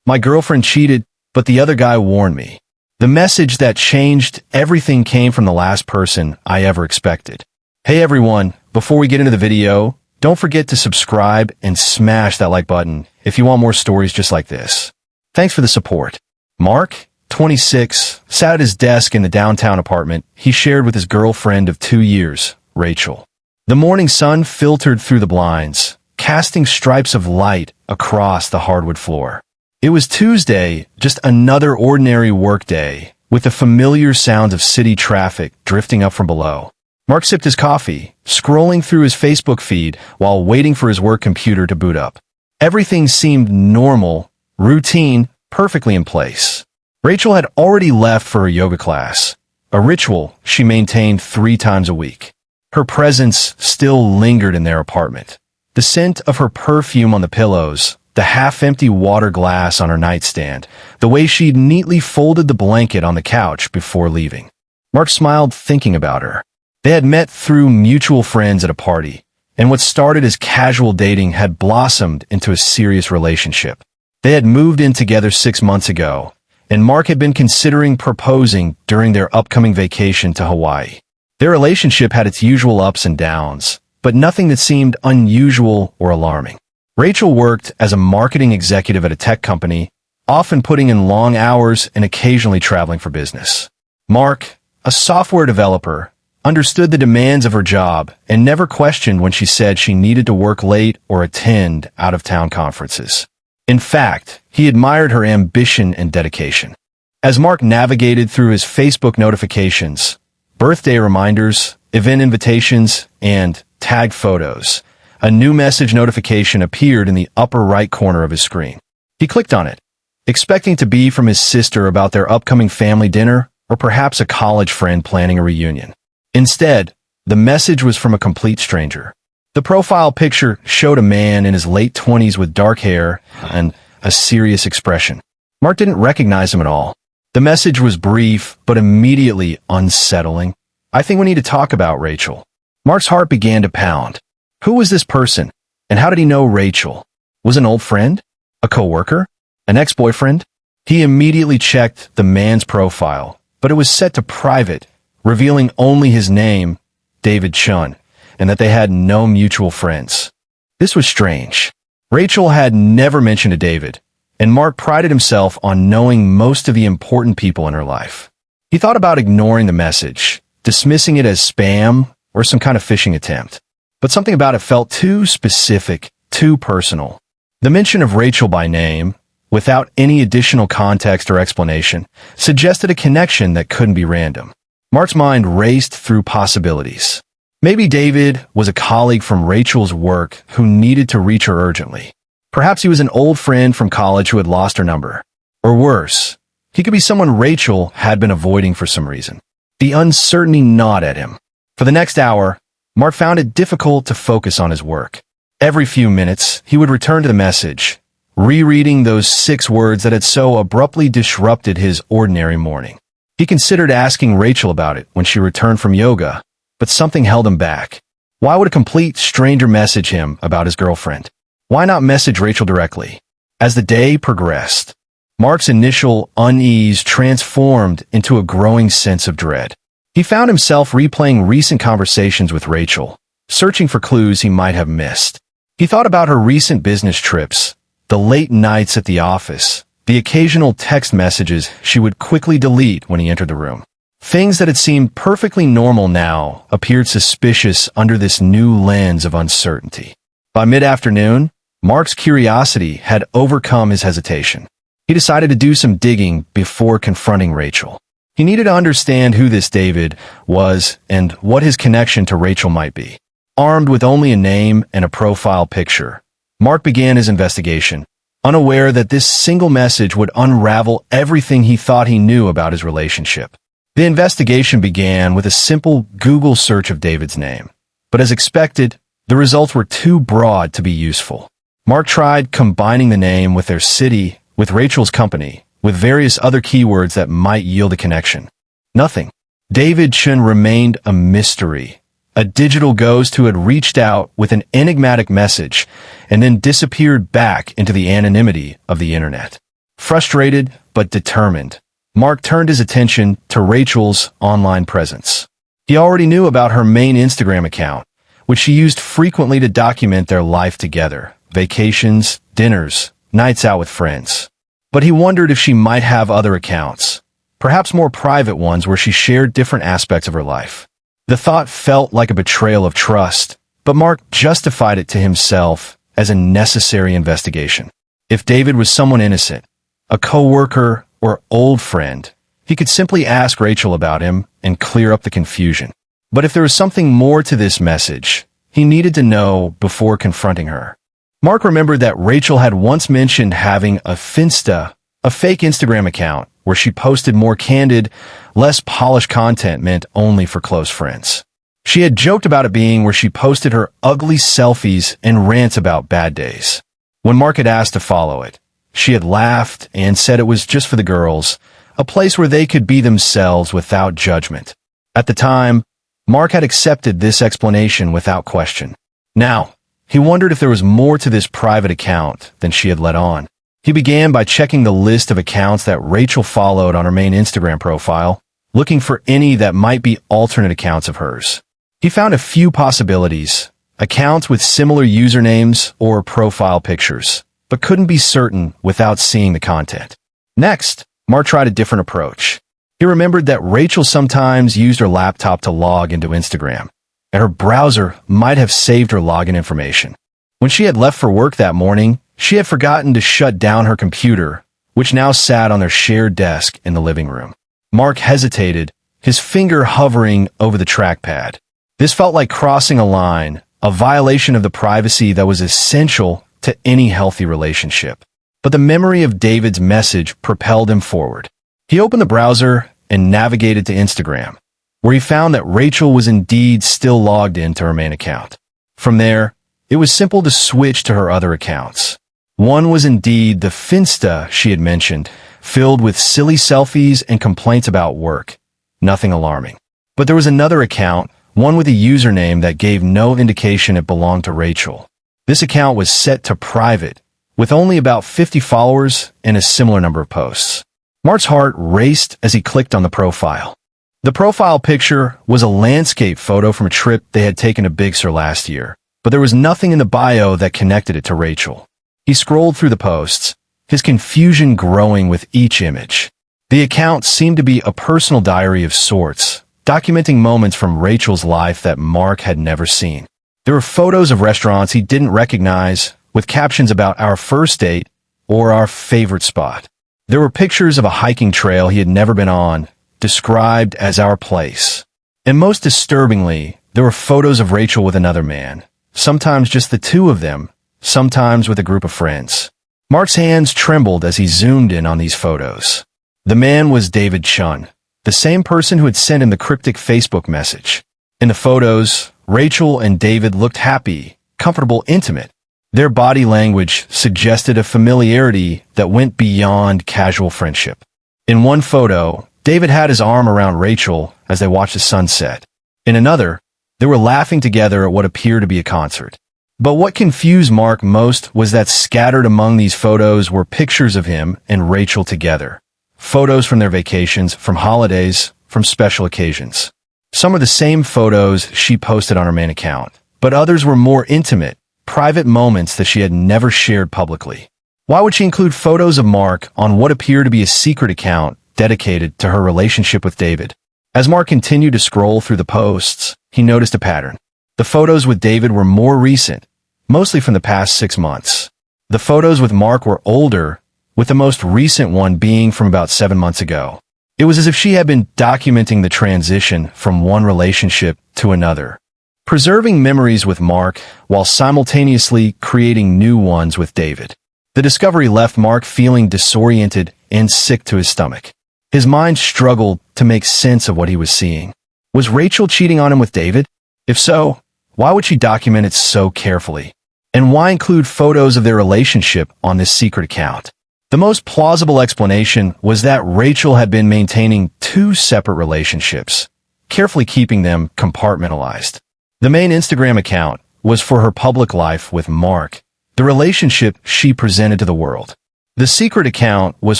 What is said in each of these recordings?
My girlfriend cheated, but the other guy warned me. The message that changed everything came from the last person I ever expected. Hey everyone, before we get into the video, don't forget to subscribe and smash that like button if you want more stories just like this. Thanks for the support. Mark, 26, sat at his desk in the downtown apartment he shared with his girlfriend of 2 years, Rachel. The morning sun filtered through the blinds, casting stripes of light across the hardwood floor. It was Tuesday, just another ordinary workday, with the familiar sounds of city traffic drifting up from below. Mark sipped his coffee, scrolling through his Facebook feed while waiting for his work computer to boot up. Everything seemed normal, routine, perfectly in place. Rachel had already left for her yoga class, a ritual she maintained 3 times a week. Her presence still lingered in their apartment. The scent of her perfume on the pillows, the half-empty water glass on her nightstand, the way she'd neatly folded the blanket on the couch before leaving. Mark smiled thinking about her. They had met through mutual friends at a party, and what started as casual dating had blossomed into a serious relationship. They had moved in together 6 months ago, and Mark had been considering proposing during their upcoming vacation to Hawaii. Their relationship had its usual ups and downs, but nothing that seemed unusual or alarming. Rachel worked as a marketing executive at a tech company, often putting in long hours and occasionally traveling for business. Mark, a software developer, understood the demands of her job and never questioned when she said she needed to work late or attend out-of-town conferences. In fact, he admired her ambition and dedication. As Mark navigated through his Facebook notifications, birthday reminders, event invitations, and tagged photos, a new message notification appeared in the upper right corner of his screen. He clicked on it, expecting to be from his sister about their upcoming family dinner or perhaps a college friend planning a reunion. Instead, the message was from a complete stranger. The profile picture showed a man in his late 20s with dark hair and a serious expression. Mark didn't recognize him at all. The message was brief, but immediately unsettling. "I think we need to talk about Rachel." Mark's heart began to pound. Who was this person, and how did he know Rachel? Was it an old friend? A coworker? An ex-boyfriend? He immediately checked the man's profile, but it was set to private, revealing only his name, David Chun, and that they had no mutual friends. This was strange. Rachel had never mentioned to David, and Mark prided himself on knowing most of the important people in her life. He thought about ignoring the message, dismissing it as spam or some kind of phishing attempt. But something about it felt too specific, too personal. The mention of Rachel by name, without any additional context or explanation, suggested a connection that couldn't be random. Mark's mind raced through possibilities. Maybe David was a colleague from Rachel's work who needed to reach her urgently. Perhaps he was an old friend from college who had lost her number. Or worse, he could be someone Rachel had been avoiding for some reason. The uncertainty gnawed at him. For the next hour, Mark found it difficult to focus on his work. Every few minutes, he would return to the message, rereading those 6 words that had so abruptly disrupted his ordinary morning. He considered asking Rachel about it when she returned from yoga, but something held him back. Why would a complete stranger message him about his girlfriend? Why not message Rachel directly? As the day progressed, Mark's initial unease transformed into a growing sense of dread. He found himself replaying recent conversations with Rachel, searching for clues he might have missed. He thought about her recent business trips, the late nights at the office, the occasional text messages she would quickly delete when he entered the room. Things that had seemed perfectly normal now appeared suspicious under this new lens of uncertainty. By mid-afternoon, Mark's curiosity had overcome his hesitation. He decided to do some digging before confronting Rachel. He needed to understand who this David was and what his connection to Rachel might be. Armed with only a name and a profile picture, Mark began his investigation, unaware that this single message would unravel everything he thought he knew about his relationship. The investigation began with a simple Google search of David's name, but as expected, the results were too broad to be useful. Mark tried combining the name with their city, with Rachel's company, with various other keywords that might yield a connection. Nothing. David Chun remained a mystery, a digital ghost who had reached out with an enigmatic message and then disappeared back into the anonymity of the internet. Frustrated but determined, Mark turned his attention to Rachel's online presence. He already knew about her main Instagram account, which she used frequently to document their life together, vacations, dinners, nights out with friends. But he wondered if she might have other accounts, perhaps more private ones where she shared different aspects of her life. The thought felt like a betrayal of trust, but Mark justified it to himself as a necessary investigation. If David was someone innocent, a coworker or old friend, he could simply ask Rachel about him and clear up the confusion. But if there was something more to this message, he needed to know before confronting her. Mark remembered that Rachel had once mentioned having a Finsta, a fake Instagram account, where she posted more candid, less polished content meant only for close friends. She had joked about it being where she posted her ugly selfies and rants about bad days. When Mark had asked to follow it, she had laughed and said it was just for the girls, a place where they could be themselves without judgment. At the time, Mark had accepted this explanation without question. Now, he wondered if there was more to this private account than she had let on. He began by checking the list of accounts that Rachel followed on her main Instagram profile, looking for any that might be alternate accounts of hers. He found a few possibilities, accounts with similar usernames or profile pictures, but couldn't be certain without seeing the content. Next, Mark tried a different approach. He remembered that Rachel sometimes used her laptop to log into Instagram, and her browser might have saved her login information. When she had left for work that morning, she had forgotten to shut down her computer, which now sat on their shared desk in the living room. Mark hesitated, his finger hovering over the trackpad. This felt like crossing a line, a violation of the privacy that was essential to any healthy relationship. But the memory of David's message propelled him forward. He opened the browser and navigated to Instagram, where he found that Rachel was indeed still logged into her main account. From there, it was simple to switch to her other accounts. One was indeed the Finsta she had mentioned, filled with silly selfies and complaints about work. Nothing alarming. But there was another account, one with a username that gave no indication it belonged to Rachel. This account was set to private, with only about 50 followers and a similar number of posts. Mark's heart raced as he clicked on the profile. The profile picture was a landscape photo from a trip they had taken to Big Sur last year, but there was nothing in the bio that connected it to Rachel. He scrolled through the posts, his confusion growing with each image. The account seemed to be a personal diary of sorts, documenting moments from Rachel's life that Mark had never seen. There were photos of restaurants he didn't recognize, with captions about our first date or our favorite spot. There were pictures of a hiking trail he had never been on, described as our place. And most disturbingly, there were photos of Rachel with another man, sometimes just the two of them, sometimes with a group of friends. Mark's hands trembled as he zoomed in on these photos. The man was David Chun, the same person who had sent him the cryptic Facebook message. In the photos, Rachel and David looked happy, comfortable, intimate. Their body language suggested a familiarity that went beyond casual friendship. In one photo, David had his arm around Rachel as they watched the sunset. In another, they were laughing together at what appeared to be a concert. But what confused Mark most was that scattered among these photos were pictures of him and Rachel together. Photos from their vacations, from holidays, from special occasions. Some are the same photos she posted on her main account, but others were more intimate, private moments that she had never shared publicly. Why would she include photos of Mark on what appeared to be a secret account dedicated to her relationship with David? As Mark continued to scroll through the posts, he noticed a pattern. The photos with David were more recent, mostly from the past 6 months. The photos with Mark were older, with the most recent one being from about 7 months ago. It was as if she had been documenting the transition from one relationship to another, preserving memories with Mark while simultaneously creating new ones with David. The discovery left Mark feeling disoriented and sick to his stomach. His mind struggled to make sense of what he was seeing. Was Rachel cheating on him with David? If so, why would she document it so carefully? And why include photos of their relationship on this secret account? The most plausible explanation was that Rachel had been maintaining 2 separate relationships, carefully keeping them compartmentalized. The main Instagram account was for her public life with Mark, the relationship she presented to the world. The secret account was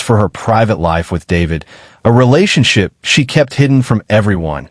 for her private life with David, a relationship she kept hidden from everyone,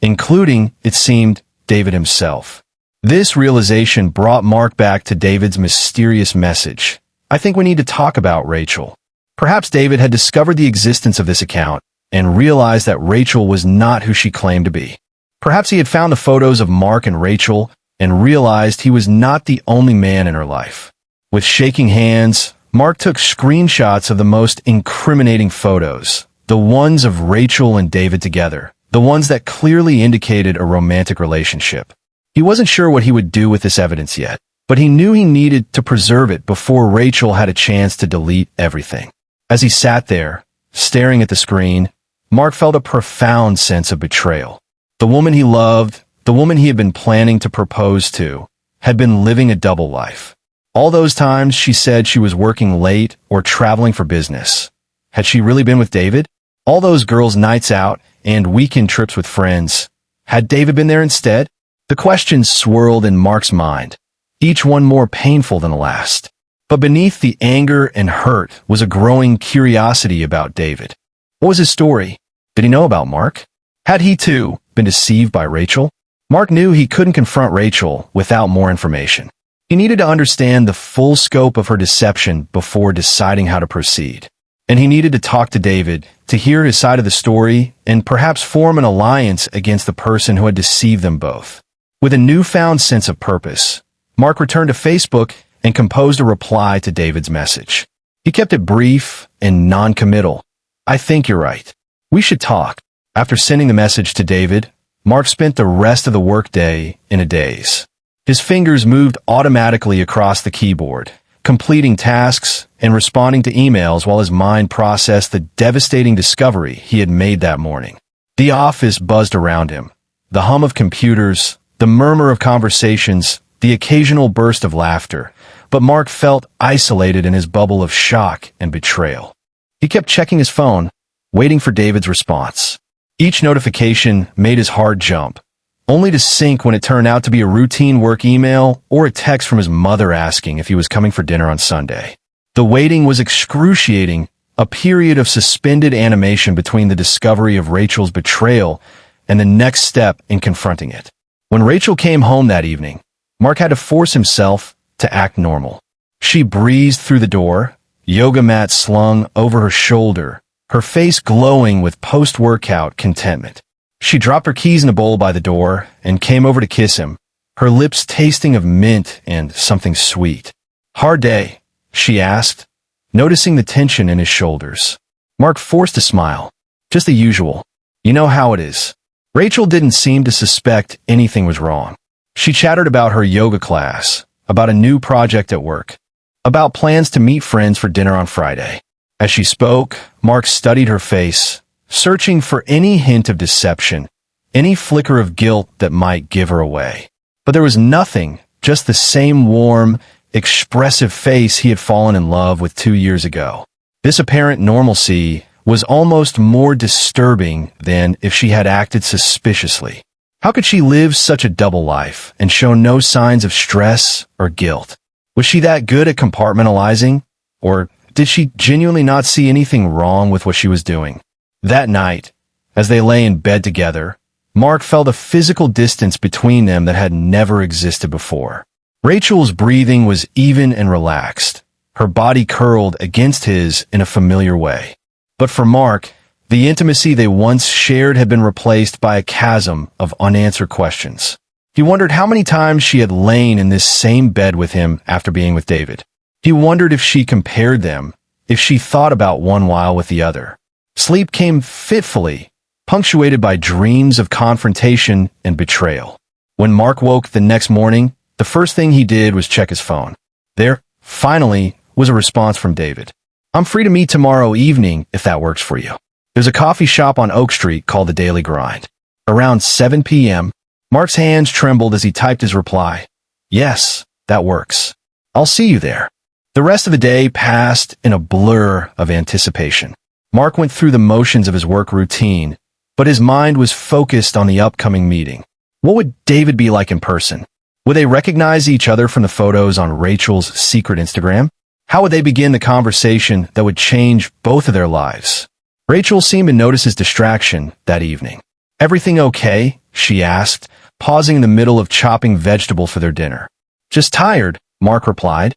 including, it seemed, David himself. This realization brought Mark back to David's mysterious message. "I think we need to talk about Rachel." Perhaps David had discovered the existence of this account and realized that Rachel was not who she claimed to be. Perhaps he had found the photos of Mark and Rachel and realized he was not the only man in her life. With shaking hands, Mark took screenshots of the most incriminating photos, the ones of Rachel and David together, the ones that clearly indicated a romantic relationship. He wasn't sure what he would do with this evidence yet, but he knew he needed to preserve it before Rachel had a chance to delete everything. As he sat there, staring at the screen, Mark felt a profound sense of betrayal. The woman he loved, the woman he had been planning to propose to, had been living a double life. All those times she said she was working late or traveling for business. Had she really been with David? All those girls' nights out and weekend trips with friends. Had David been there instead? The questions swirled in Mark's mind, each one more painful than the last. But beneath the anger and hurt was a growing curiosity about David. What was his story? Did he know about Mark? Had he, too, been deceived by Rachel? Mark knew he couldn't confront Rachel without more information. He needed to understand the full scope of her deception before deciding how to proceed. And he needed to talk to David to hear his side of the story and perhaps form an alliance against the person who had deceived them both. With a newfound sense of purpose, Mark returned to Facebook and composed a reply to David's message. He kept it brief and non-committal. "I think you're right. We should talk." After sending the message to David, Mark spent the rest of the workday in a daze. His fingers moved automatically across the keyboard, completing tasks and responding to emails while his mind processed the devastating discovery he had made that morning. The office buzzed around him. The hum of computers, the murmur of conversations, the occasional burst of laughter, but Mark felt isolated in his bubble of shock and betrayal. He kept checking his phone, waiting for David's response. Each notification made his heart jump, only to sink when it turned out to be a routine work email or a text from his mother asking if he was coming for dinner on Sunday. The waiting was excruciating, a period of suspended animation between the discovery of Rachel's betrayal and the next step in confronting it. When Rachel came home that evening, Mark had to force himself to act normal. She breezed through the door, yoga mat slung over her shoulder, her face glowing with post-workout contentment. She dropped her keys in a bowl by the door and came over to kiss him, her lips tasting of mint and something sweet. "Hard day?" she asked, noticing the tension in his shoulders. Mark forced a smile. "Just the usual. You know how it is." Rachel didn't seem to suspect anything was wrong. She chattered about her yoga class, about a new project at work, about plans to meet friends for dinner on Friday. As she spoke, Mark studied her face, searching for any hint of deception, any flicker of guilt that might give her away. But there was nothing, just the same warm, expressive face he had fallen in love with 2 years ago. This apparent normalcy was almost more disturbing than if she had acted suspiciously. How could she live such a double life and show no signs of stress or guilt? Was she that good at compartmentalizing? Or did she genuinely not see anything wrong with what she was doing? That night, as they lay in bed together, Mark felt a physical distance between them that had never existed before. Rachel's breathing was even and relaxed, her body curled against his in a familiar way. But for Mark, the intimacy they once shared had been replaced by a chasm of unanswered questions. He wondered how many times she had lain in this same bed with him after being with David. He wondered if she compared them, if she thought about one while with the other. Sleep came fitfully, punctuated by dreams of confrontation and betrayal. When Mark woke the next morning, the first thing he did was check his phone. There, finally, was a response from David. "I'm free to meet tomorrow evening if that works for you. There's a coffee shop on Oak Street called The Daily Grind." Around 7 p.m., Mark's hands trembled as he typed his reply. "Yes, that works. I'll see you there." The rest of the day passed in a blur of anticipation. Mark went through the motions of his work routine, but his mind was focused on the upcoming meeting. What would David be like in person? Would they recognize each other from the photos on Rachel's secret Instagram? How would they begin the conversation that would change both of their lives? Rachel seemed to notice his distraction that evening. "Everything okay?" she asked, pausing in the middle of chopping vegetables for their dinner. "Just tired," Mark replied,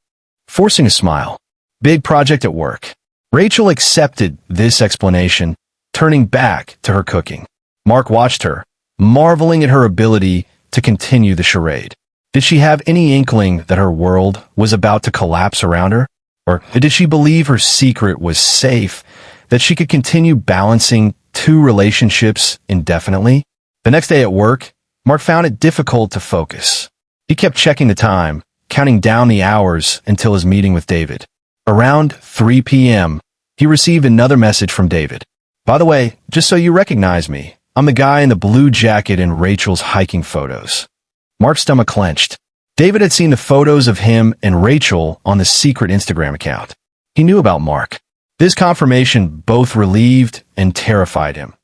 forcing a smile. "Big project at work." Rachel accepted this explanation, turning back to her cooking. Mark watched her, marveling at her ability to continue the charade. Did she have any inkling that her world was about to collapse around her? Or did she believe her secret was safe, that she could continue balancing two relationships indefinitely? The next day at work, Mark found it difficult to focus. He kept checking the time, counting down the hours until his meeting with David. Around 3 p.m., he received another message from David. "By the way, just so you recognize me, I'm the guy in the blue jacket in Rachel's hiking photos." Mark's stomach clenched. David had seen the photos of him and Rachel on the secret Instagram account. He knew about Mark. This confirmation both relieved and terrified him.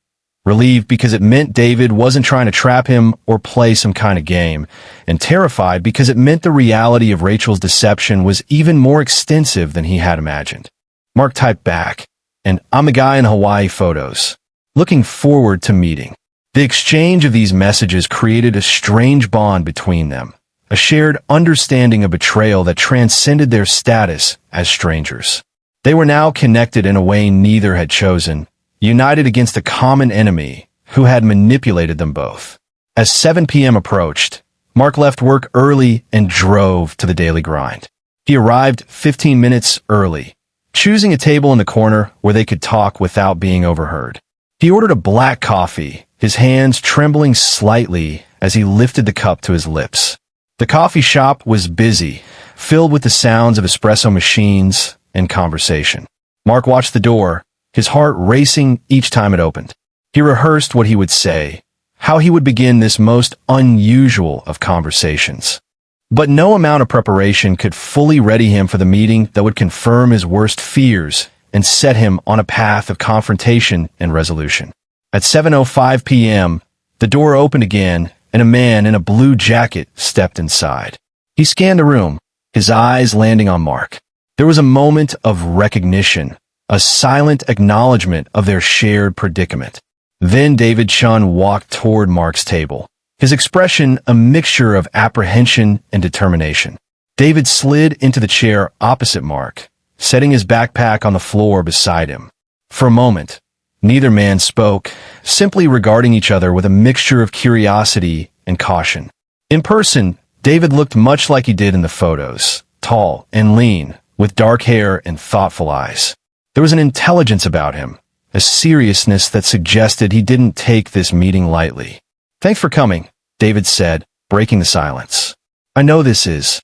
Relieved because it meant David wasn't trying to trap him or play some kind of game, and terrified because it meant the reality of Rachel's deception was even more extensive than he had imagined. Mark typed back, and "I'm the guy in Hawaii photos. Looking forward to meeting." The exchange of these messages created a strange bond between them, a shared understanding of betrayal that transcended their status as strangers. They were now connected in a way neither had chosen, united against a common enemy who had manipulated them both. As 7 p.m. approached, Mark left work early and drove to the daily grind. He arrived 15 minutes early, choosing a table in the corner where they could talk without being overheard. He ordered a black coffee, his hands trembling slightly as he lifted the cup to his lips. The coffee shop was busy, filled with the sounds of espresso machines and conversation. Mark watched the door, his heart racing each time it opened. He rehearsed what he would say, how he would begin this most unusual of conversations. But no amount of preparation could fully ready him for the meeting that would confirm his worst fears and set him on a path of confrontation and resolution. At 7:05 p.m., the door opened again, and a man in a blue jacket stepped inside. He scanned the room, his eyes landing on Mark. There was a moment of recognition, a silent acknowledgement of their shared predicament. Then David Chun walked toward Mark's table, his expression a mixture of apprehension and determination. David slid into the chair opposite Mark, setting his backpack on the floor beside him. For a moment, neither man spoke, simply regarding each other with a mixture of curiosity and caution. In person, David looked much like he did in the photos, tall and lean, with dark hair and thoughtful eyes. There was an intelligence about him, a seriousness that suggested he didn't take this meeting lightly. "Thanks for coming," David said, breaking the silence. "I know this is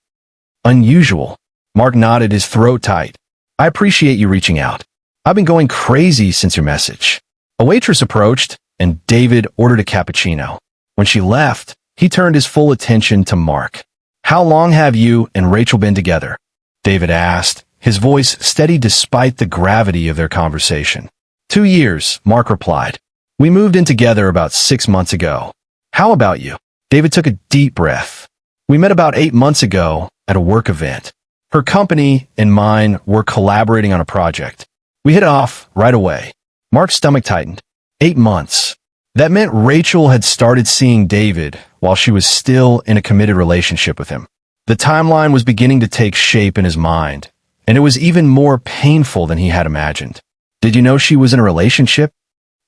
unusual." Mark nodded, his throat tight. "I appreciate you reaching out. I've been going crazy since your message." A waitress approached, and David ordered a cappuccino. When she left, he turned his full attention to Mark. "How long have you and Rachel been together?" David asked, his voice steady despite the gravity of their conversation. 2 years, Mark replied. "We moved in together about 6 months ago. How about you?" David took a deep breath. "We met about 8 months ago at a work event. Her company and mine were collaborating on a project. We hit it off right away." Mark's stomach tightened. 8 months. That meant Rachel had started seeing David while she was still in a committed relationship with him. The timeline was beginning to take shape in his mind, and it was even more painful than he had imagined. "Did you know she was in a relationship?"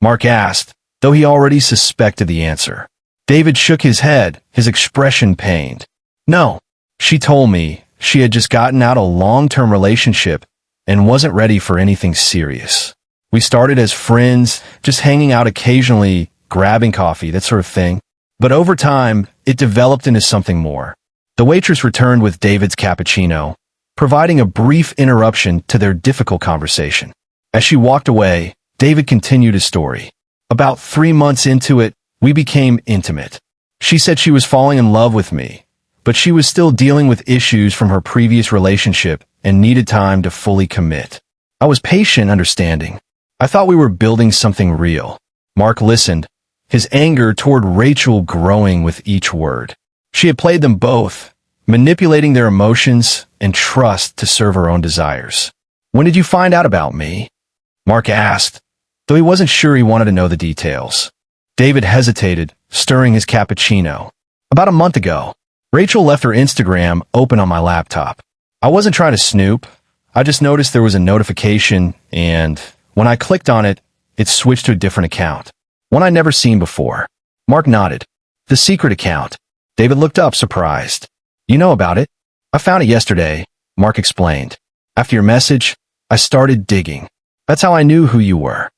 Mark asked, though he already suspected the answer. David shook his head, his expression pained. "No. She told me she had just gotten out a long-term relationship and wasn't ready for anything serious. We started as friends, just hanging out occasionally, grabbing coffee, that sort of thing. But over time, it developed into something more." The waitress returned with David's cappuccino, providing a brief interruption to their difficult conversation. As she walked away, David continued his story. "About 3 months into it, we became intimate. She said she was falling in love with me, but she was still dealing with issues from her previous relationship and needed time to fully commit. I was patient, understanding. I thought we were building something real." Mark listened, his anger toward Rachel growing with each word. She had played them both, manipulating their emotions and trust to serve her own desires. When did you find out about me? Mark asked, though he wasn't sure he wanted to know the details. David hesitated, stirring his cappuccino. About a month ago, Rachel left her Instagram open on my laptop. I wasn't trying to snoop. I just noticed there was a notification, and when I clicked on it, it switched to a different account. One I'd never seen before. Mark nodded. The secret account. David looked up, surprised. You know about it? I found it yesterday, Mark explained. After your message, I started digging. That's how I knew who you were.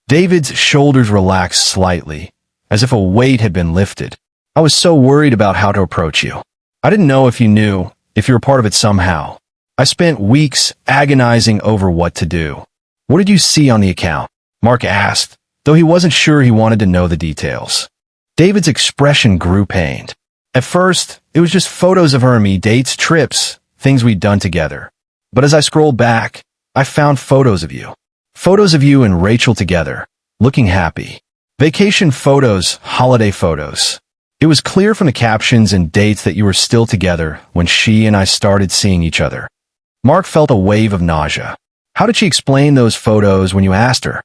David's shoulders relaxed slightly, as if a weight had been lifted. I was so worried about how to approach you. I didn't know if you knew, if you were part of it somehow. I spent weeks agonizing over what to do. What did you see on the account? Mark asked, though he wasn't sure he wanted to know the details. David's expression grew pained. At first, it was just photos of her and me, dates, trips, things we'd done together. But as I scrolled back, I found photos of you. Photos of you and Rachel together, looking happy. Vacation photos, holiday photos. It was clear from the captions and dates that you were still together when she and I started seeing each other. Mark felt a wave of nausea. How did she explain those photos when you asked her?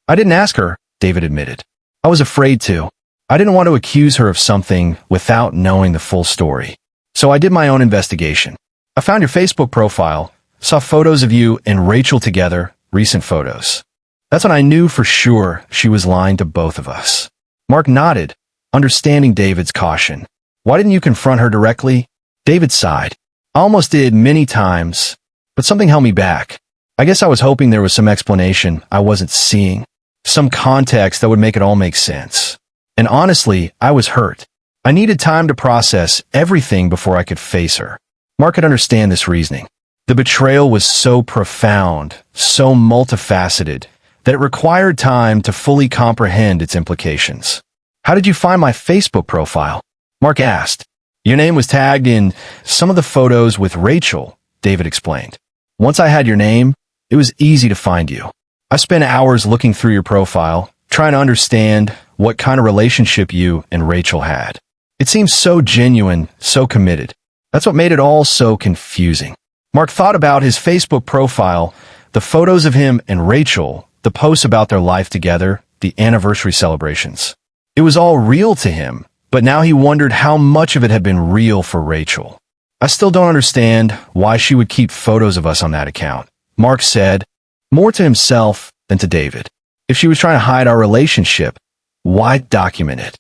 I didn't ask her, David admitted. I was afraid to. I didn't want to accuse her of something without knowing the full story. So I did my own investigation. I found your Facebook profile, saw photos of you and Rachel together, recent photos. That's when I knew for sure she was lying to both of us. Mark nodded, understanding David's caution. Why didn't you confront her directly? David sighed. I almost did many times, but something held me back. I guess I was hoping there was some explanation I wasn't seeing, some context that would make it all make sense. And honestly, I was hurt. I needed time to process everything before I could face her. Mark could understand this reasoning. The betrayal was so profound, so multifaceted, that it required time to fully comprehend its implications. How did you find my Facebook profile? Mark asked. Your name was tagged in some of the photos with Rachel, David explained. Once I had your name, it was easy to find you. I spent hours looking through your profile, trying to understand what kind of relationship you and Rachel had. It seemed so genuine, so committed. That's what made it all so confusing. Mark thought about his Facebook profile, the photos of him and Rachel, the posts about their life together, the anniversary celebrations. It was all real to him, but now he wondered how much of it had been real for Rachel. I still don't understand why she would keep photos of us on that account, Mark said, more to himself than to David. If she was trying to hide our relationship, why document it?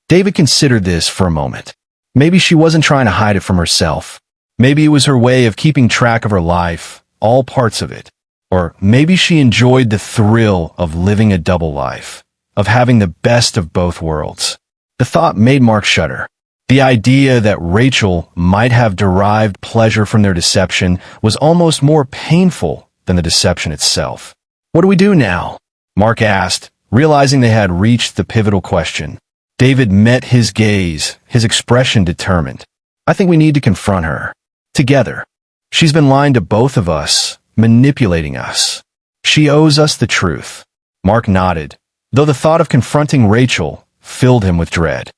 David considered this for a moment. Maybe she wasn't trying to hide it from herself. Maybe it was her way of keeping track of her life, all parts of it. Or maybe she enjoyed the thrill of living a double life, of having the best of both worlds. The thought made Mark shudder. The idea that Rachel might have derived pleasure from their deception was almost more painful than the deception itself. What do we do now? Mark asked, realizing they had reached the pivotal question. David met his gaze, his expression determined. I think we need to confront her. Together. She's been lying to both of us, manipulating us. She owes us the truth. Mark nodded, though the thought of confronting Rachel filled him with dread.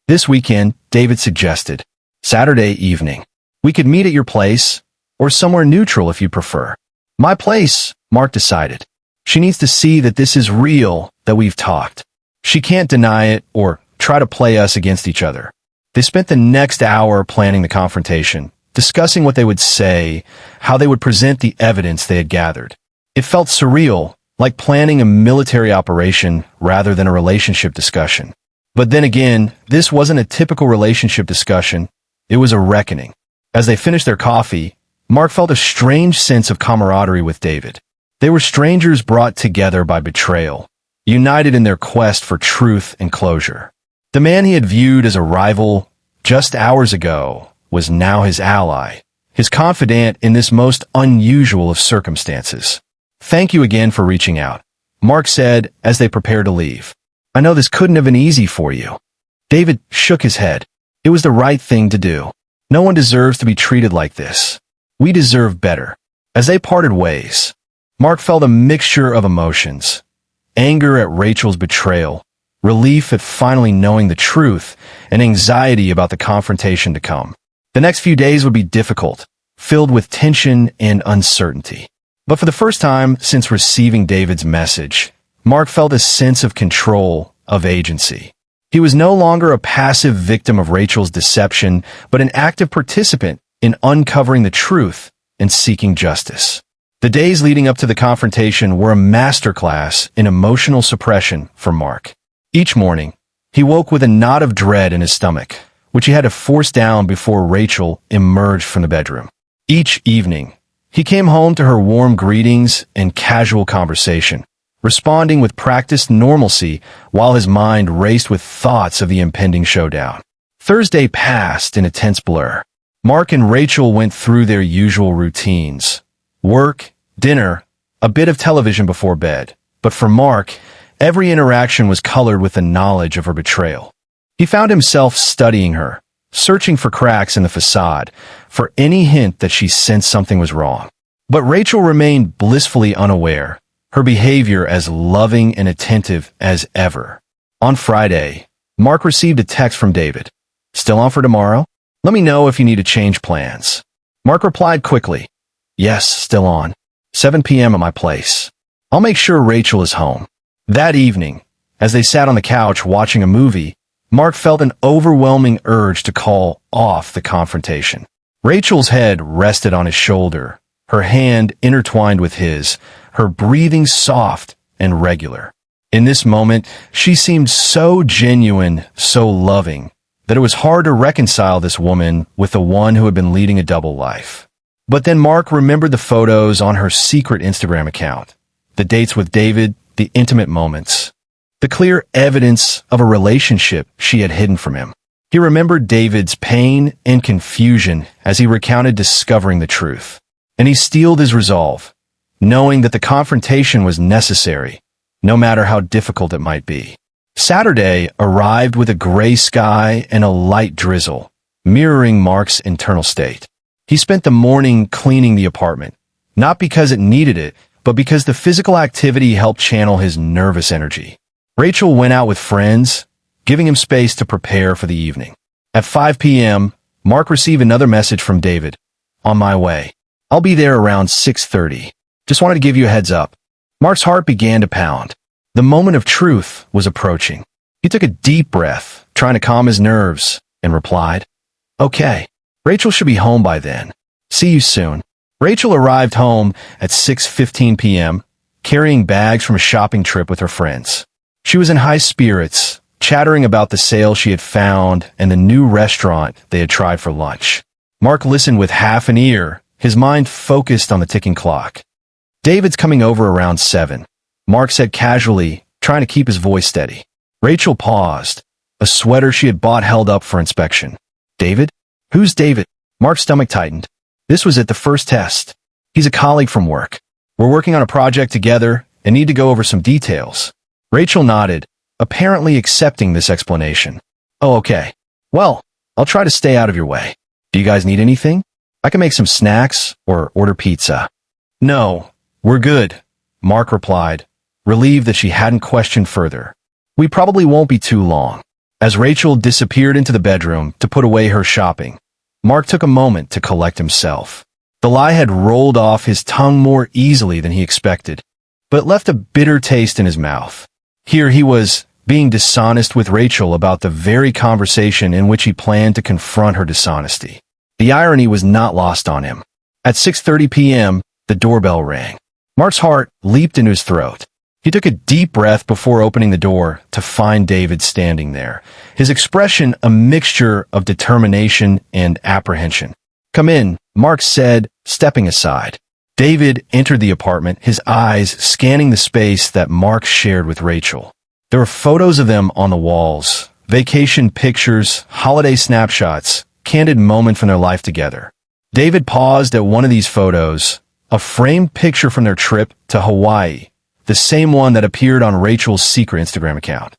This weekend, David suggested. Saturday evening. We could meet at your place, or somewhere neutral if you prefer. My place, Mark decided. She needs to see that this is real, that we've talked. She can't deny it or try to play us against each other. They spent the next hour planning the confrontation, discussing what they would say, how they would present the evidence they had gathered. It felt surreal, like planning a military operation rather than a relationship discussion. But then again, this wasn't a typical relationship discussion. It was a reckoning. As they finished their coffee, Mark felt a strange sense of camaraderie with David. They were strangers brought together by betrayal, united in their quest for truth and closure. The man he had viewed as a rival just hours ago was now his ally, his confidant in this most unusual of circumstances. Thank you again for reaching out, Mark said as they prepared to leave. I know this couldn't have been easy for you. David shook his head. It was the right thing to do. No one deserves to be treated like this. We deserve better. As they parted ways, Mark felt a mixture of emotions. Anger at Rachel's betrayal, relief at finally knowing the truth, and anxiety about the confrontation to come. The next few days would be difficult, filled with tension and uncertainty. But for the first time since receiving David's message, Mark felt a sense of control, of agency. He was no longer a passive victim of Rachel's deception, but an active participant in uncovering the truth and seeking justice. The days leading up to the confrontation were a masterclass in emotional suppression for Mark. Each morning, he woke with a knot of dread in his stomach, which he had to force down before Rachel emerged from the bedroom. Each evening, he came home to her warm greetings and casual conversation, responding with practiced normalcy while his mind raced with thoughts of the impending showdown. Thursday passed in a tense blur. Mark and Rachel went through their usual routines. Work, dinner, a bit of television before bed. But for Mark, every interaction was colored with the knowledge of her betrayal. He found himself studying her, searching for cracks in the facade, for any hint that she sensed something was wrong. But Rachel remained blissfully unaware, her behavior as loving and attentive as ever. On Friday, Mark received a text from David. "Still on for tomorrow? Let me know if you need to change plans." Mark replied quickly, "Yes, still on. 7 p.m. at my place. I'll make sure Rachel is home." That evening, as they sat on the couch watching a movie, Mark felt an overwhelming urge to call off the confrontation. Rachel's head rested on his shoulder, her hand intertwined with his, her breathing soft and regular. In this moment, she seemed so genuine, so loving, that it was hard to reconcile this woman with the one who had been leading a double life. But then Mark remembered the photos on her secret Instagram account, the dates with David, the intimate moments, the clear evidence of a relationship she had hidden from him. He remembered David's pain and confusion as he recounted discovering the truth. And he steeled his resolve, knowing that the confrontation was necessary, no matter how difficult it might be. Saturday arrived with a gray sky and a light drizzle, mirroring Mark's internal state. He spent the morning cleaning the apartment, not because it needed it, but because the physical activity helped channel his nervous energy. Rachel went out with friends, giving him space to prepare for the evening. At 5 p.m., Mark received another message from David. "On my way. I'll be there around 6:30. Just wanted to give you a heads up." Mark's heart began to pound. The moment of truth was approaching. He took a deep breath, trying to calm his nerves, and replied, "Okay. Rachel should be home by then. See you soon." Rachel arrived home at 6:15 p.m., carrying bags from a shopping trip with her friends. She was in high spirits, chattering about the sale she had found and the new restaurant they had tried for lunch. Mark listened with half an ear, his mind focused on the ticking clock. "David's coming over around 7, Mark said casually, trying to keep his voice steady. Rachel paused, a sweater she had bought held up for inspection. "David? Who's David?" Mark's stomach tightened. This was at the first test. "He's a colleague from work. We're working on a project together and need to go over some details." Rachel nodded, apparently accepting this explanation. "Oh, okay. Well, I'll try to stay out of your way. Do you guys need anything? I can make some snacks or order pizza." "No, we're good," Mark replied, relieved that she hadn't questioned further. "We probably won't be too long." As Rachel disappeared into the bedroom to put away her shopping, Mark took a moment to collect himself. The lie had rolled off his tongue more easily than he expected, but left a bitter taste in his mouth. Here he was, being dishonest with Rachel about the very conversation in which he planned to confront her dishonesty. The irony was not lost on him. At 6:30 p.m., the doorbell rang. Mark's heart leaped into his throat. He took a deep breath before opening the door to find David standing there, his expression a mixture of determination and apprehension. "Come in," Mark said, stepping aside. David entered the apartment, his eyes scanning the space that Mark shared with Rachel. There were photos of them on the walls, vacation pictures, holiday snapshots, candid moments from their life together. David paused at one of these photos, a framed picture from their trip to Hawaii, the same one that appeared on Rachel's secret Instagram account.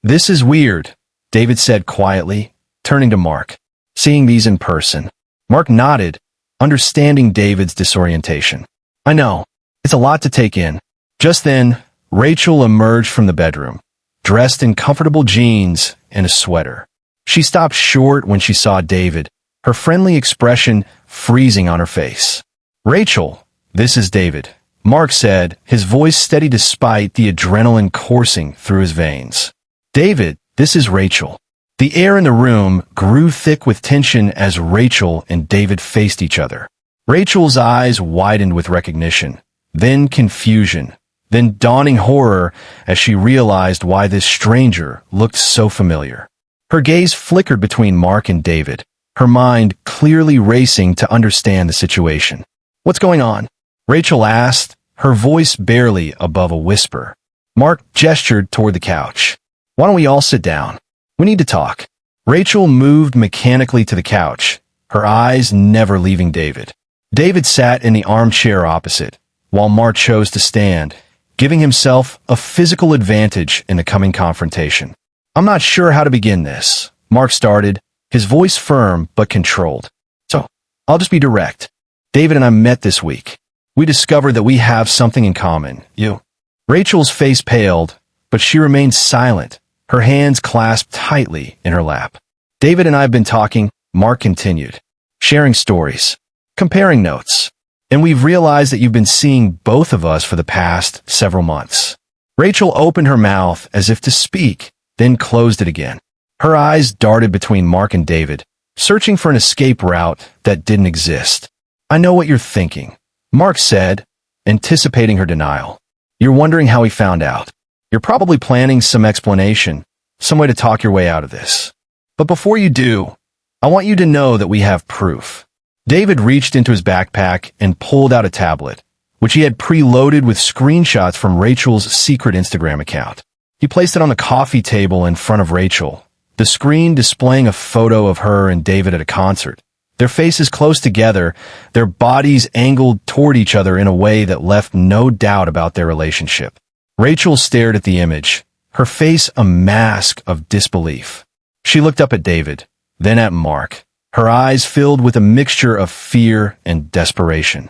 "This is weird," David said quietly, turning to Mark. "Seeing these in person." Mark nodded, understanding David's disorientation. "I know. It's a lot to take in." Just then, Rachel emerged from the bedroom, dressed in comfortable jeans and a sweater. She stopped short when she saw David, her friendly expression freezing on her face. "Rachel, this is David," Mark said, his voice steady despite the adrenaline coursing through his veins. "David, this is Rachel." The air in the room grew thick with tension as Rachel and David faced each other. Rachel's eyes widened with recognition, then confusion, then dawning horror as she realized why this stranger looked so familiar. Her gaze flickered between Mark and David, her mind clearly racing to understand the situation. "What's going on?" Rachel asked, her voice barely above a whisper. Mark gestured toward the couch. "Why don't we all sit down? We need to talk." Rachel moved mechanically to the couch, her eyes never leaving David. David sat in the armchair opposite, while Mark chose to stand, giving himself a physical advantage in the coming confrontation. "I'm not sure how to begin this," Mark started, his voice firm but controlled. "So, I'll just be direct. David and I met this week. We discovered that we have something in common, you." Rachel's face paled, but she remained silent, her hands clasped tightly in her lap. "David and I have been talking," Mark continued, "sharing stories, comparing notes, and we've realized that you've been seeing both of us for the past several months." Rachel opened her mouth as if to speak, then closed it again. Her eyes darted between Mark and David, searching for an escape route that didn't exist. "I know what you're thinking," Mark said, anticipating her denial. "You're wondering how he found out. You're probably planning some explanation, some way to talk your way out of this. But before you do, I want you to know that we have proof." David reached into his backpack and pulled out a tablet, which he had preloaded with screenshots from Rachel's secret Instagram account. He placed it on the coffee table in front of Rachel, the screen displaying a photo of her and David at a concert. Their faces close together, their bodies angled toward each other in a way that left no doubt about their relationship. Rachel stared at the image, her face a mask of disbelief. She looked up at David, then at Mark, her eyes filled with a mixture of fear and desperation.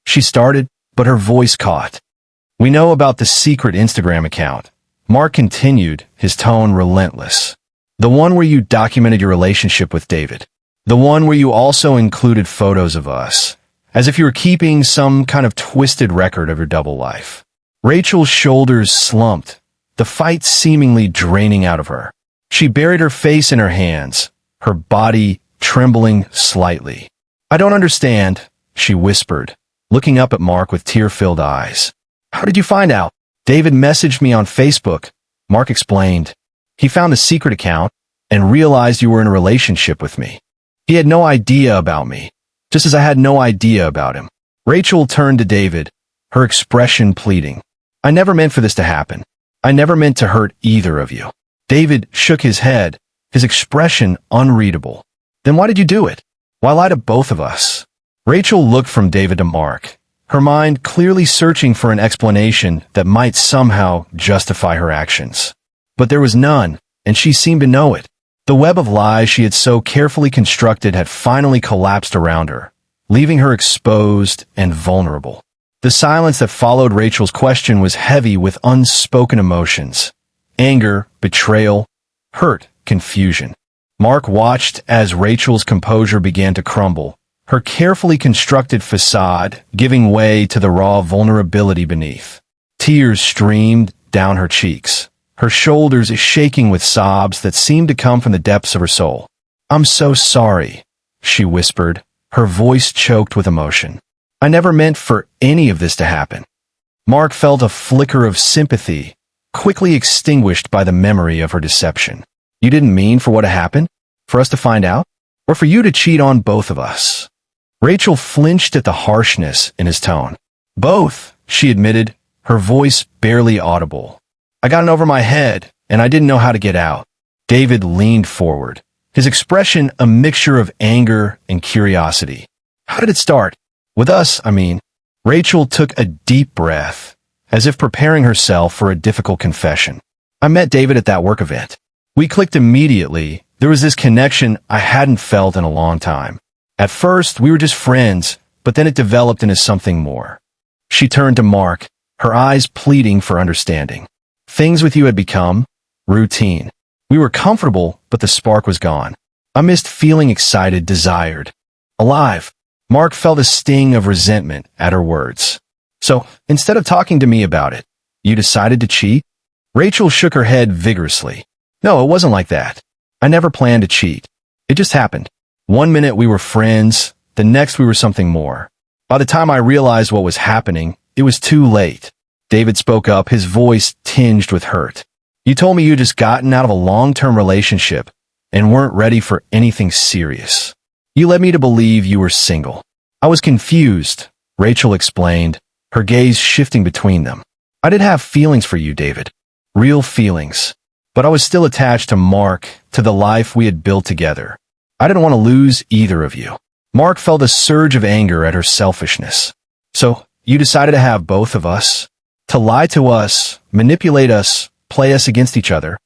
She started, but her voice caught. "We know about the secret Instagram account," Mark continued, his tone relentless. "The one where you documented your relationship with David. The one where you also included photos of us, as if you were keeping some kind of twisted record of your double life." Rachel's shoulders slumped, the fight seemingly draining out of her. She buried her face in her hands, her body trembling slightly. "I don't understand," she whispered, looking up at Mark with tear-filled eyes. "How did you find out?" "David messaged me on Facebook," Mark explained. "He found the secret account and realized you were in a relationship with me. He had no idea about me, just as I had no idea about him." Rachel turned to David, her expression pleading. "I never meant for this to happen. I never meant to hurt either of you." David shook his head, his expression unreadable. "Then why did you do it? Why lie to both of us?" Rachel looked from David to Mark, her mind clearly searching for an explanation that might somehow justify her actions. But there was none, and she seemed to know it. The web of lies she had so carefully constructed had finally collapsed around her, leaving her exposed and vulnerable. The silence that followed Rachel's question was heavy with unspoken emotions: anger, betrayal, hurt, confusion. Mark watched as Rachel's composure began to crumble, her carefully constructed facade giving way to the raw vulnerability beneath. Tears streamed down her cheeks, her shoulders shaking with sobs that seemed to come from the depths of her soul. "I'm so sorry," she whispered, her voice choked with emotion. "I never meant for any of this to happen." Mark felt a flicker of sympathy, quickly extinguished by the memory of her deception. "You didn't mean for what to happen? For us to find out? Or for you to cheat on both of us?" Rachel flinched at the harshness in his tone. "Both," she admitted, her voice barely audible. "I got in over my head, and I didn't know how to get out." David leaned forward, his expression a mixture of anger and curiosity. "How did it start? With us, I mean." Rachel took a deep breath, as if preparing herself for a difficult confession. "I met David at that work event. We clicked immediately. There was this connection I hadn't felt in a long time. At first, we were just friends, but then it developed into something more." She turned to Mark, her eyes pleading for understanding. "Things with you had become routine. We were comfortable, but the spark was gone. I missed feeling excited, desired, alive. Mark felt a sting of resentment at her words. So, instead of talking to me about it, you decided to cheat? Rachel shook her head vigorously. No, it wasn't like that. I never planned to cheat. It just happened. One minute we were friends, the next we were something more. By the time I realized what was happening, it was too late. David spoke up, his voice tinged with hurt. You told me you just gotten out of a long-term relationship and weren't ready for anything serious. You led me to believe you were single. I was confused, Rachel explained, her gaze shifting between them. I did have feelings for you, David. Real feelings. But I was still attached to Mark, to the life we had built together. I didn't want to lose either of you. Mark felt a surge of anger at her selfishness. So, you decided to have both of us? To lie to us, manipulate us, play us against each other?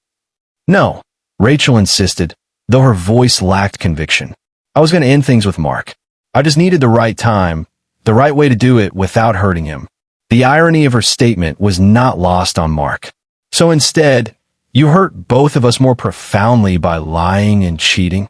No, Rachel insisted, though her voice lacked conviction. I was going to end things with Mark. I just needed the right time, the right way to do it without hurting him. The irony of her statement was not lost on Mark. So instead, you hurt both of us more profoundly by lying and cheating?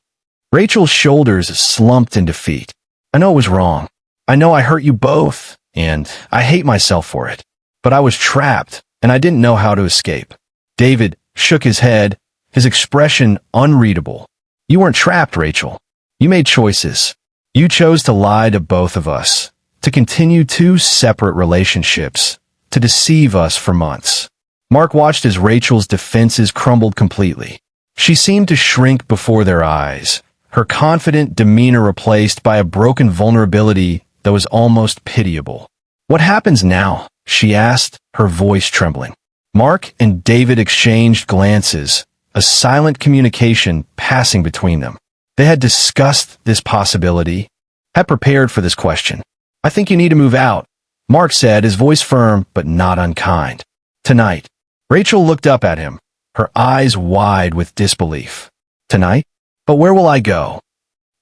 Rachel's shoulders slumped in defeat. I know it was wrong. I know I hurt you both, and I hate myself for it. But I was trapped, and I didn't know how to escape. David shook his head, his expression unreadable. You weren't trapped, Rachel. You made choices. You chose to lie to both of us, to continue two separate relationships, to deceive us for months. Mark watched as Rachel's defenses crumbled completely. She seemed to shrink before their eyes, her confident demeanor replaced by a broken vulnerability that was almost pitiable. What happens now? She asked, her voice trembling. Mark and David exchanged glances, a silent communication passing between them. They had discussed this possibility, had prepared for this question. I think you need to move out, Mark said, his voice firm but not unkind. Tonight. Rachel looked up at him, her eyes wide with disbelief. Tonight? But where will I go?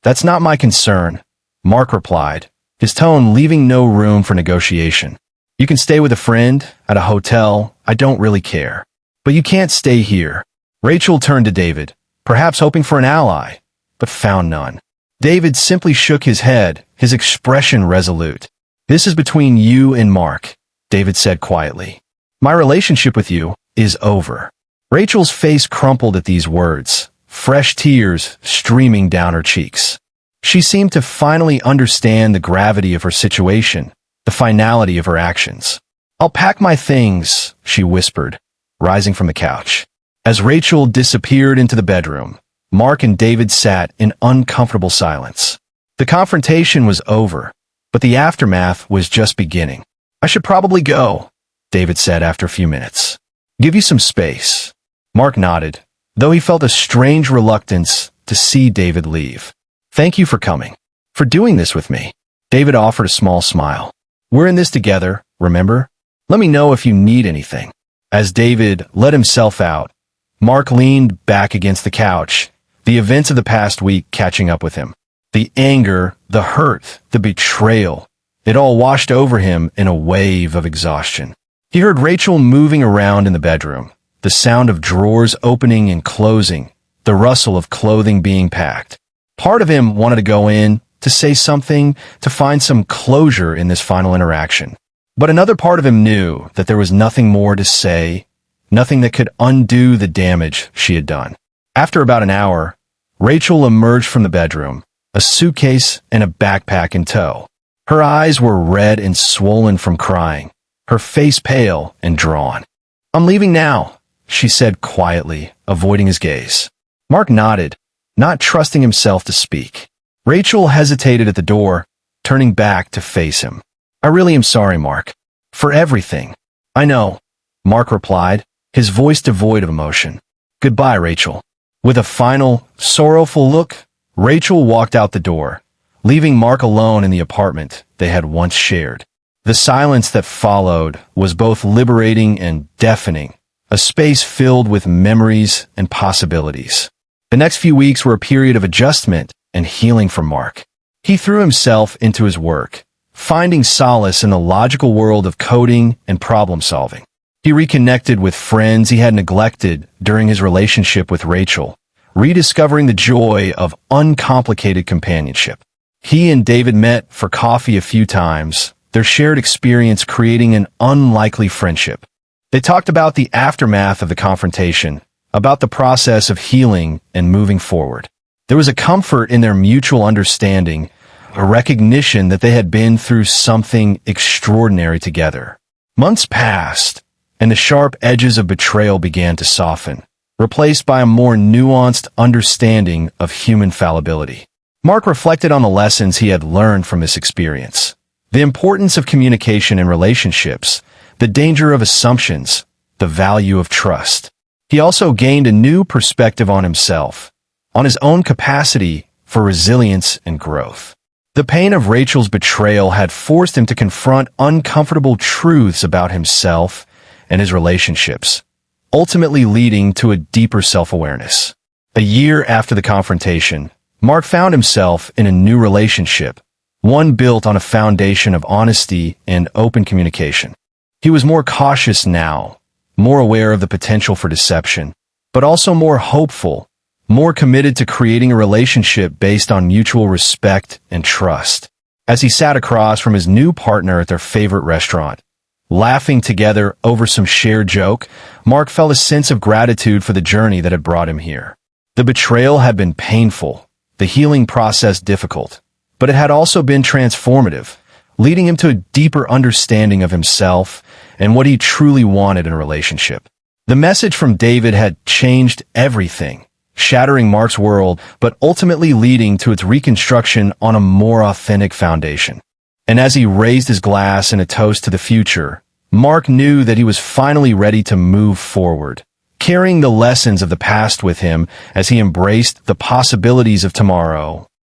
That's not my concern, Mark replied, his tone leaving no room for negotiation. You can stay with a friend, at a hotel, I don't really care. But you can't stay here. Rachel turned to David, perhaps hoping for an ally, but found none. David simply shook his head, his expression resolute. This is between you and Mark, David said quietly. My relationship with you is over. Rachel's face crumpled at these words, fresh tears streaming down her cheeks. She seemed to finally understand the gravity of her situation, the finality of her actions. I'll pack my things, she whispered, rising from the couch. As Rachel disappeared into the bedroom, Mark and David sat in uncomfortable silence. The confrontation was over, but the aftermath was just beginning. I should probably go, David said after a few minutes. Give you some space. Mark nodded, though he felt a strange reluctance to see David leave. Thank you for coming, for doing this with me. David offered a small smile. We're in this together, remember? Let me know if you need anything. As David let himself out, Mark leaned back against the couch, the events of the past week catching up with him. The anger, the hurt, the betrayal, it all washed over him in a wave of exhaustion. He heard Rachel moving around in the bedroom, the sound of drawers opening and closing, the rustle of clothing being packed. Part of him wanted to go in, to say something, to find some closure in this final interaction. But another part of him knew that there was nothing more to say, nothing that could undo the damage she had done. After about an hour, Rachel emerged from the bedroom, a suitcase and a backpack in tow. Her eyes were red and swollen from crying, her face pale and drawn. I'm leaving now, she said quietly, avoiding his gaze. Mark nodded, not trusting himself to speak. Rachel hesitated at the door, turning back to face him. I really am sorry, Mark. For everything. I know, Mark replied, his voice devoid of emotion. Goodbye, Rachel. With a final, sorrowful look, Rachel walked out the door, leaving Mark alone in the apartment they had once shared. The silence that followed was both liberating and deafening, a space filled with memories and possibilities. The next few weeks were a period of adjustment and healing for Mark. He threw himself into his work, finding solace in the logical world of coding and problem solving. He reconnected with friends he had neglected during his relationship with Rachel, rediscovering the joy of uncomplicated companionship. He and David met for coffee a few times, their shared experience creating an unlikely friendship. They talked about the aftermath of the confrontation, about the process of healing and moving forward. There was a comfort in their mutual understanding, a recognition that they had been through something extraordinary together. Months passed, and the sharp edges of betrayal began to soften, replaced by a more nuanced understanding of human fallibility. Mark reflected on the lessons he had learned from this experience. The importance of communication in relationships, the danger of assumptions, the value of trust. He also gained a new perspective on himself, on his own capacity for resilience and growth. The pain of Rachel's betrayal had forced him to confront uncomfortable truths about himself and his relationships, ultimately leading to a deeper self-awareness. A year after the confrontation, Mark found himself in a new relationship, one built on a foundation of honesty and open communication. He was more cautious now, more aware of the potential for deception, but also more hopeful, more committed to creating a relationship based on mutual respect and trust. As he sat across from his new partner at their favorite restaurant, laughing together over some shared joke, Mark felt a sense of gratitude for the journey that had brought him here. The betrayal had been painful, the healing process difficult, but it had also been transformative, leading him to a deeper understanding of himself and what he truly wanted in a relationship. The message from David had changed everything, shattering Mark's world, but ultimately leading to its reconstruction on a more authentic foundation. And as he raised his glass in a toast to the future, Mark knew that he was finally ready to move forward, carrying the lessons of the past with him as he embraced the possibilities of tomorrow.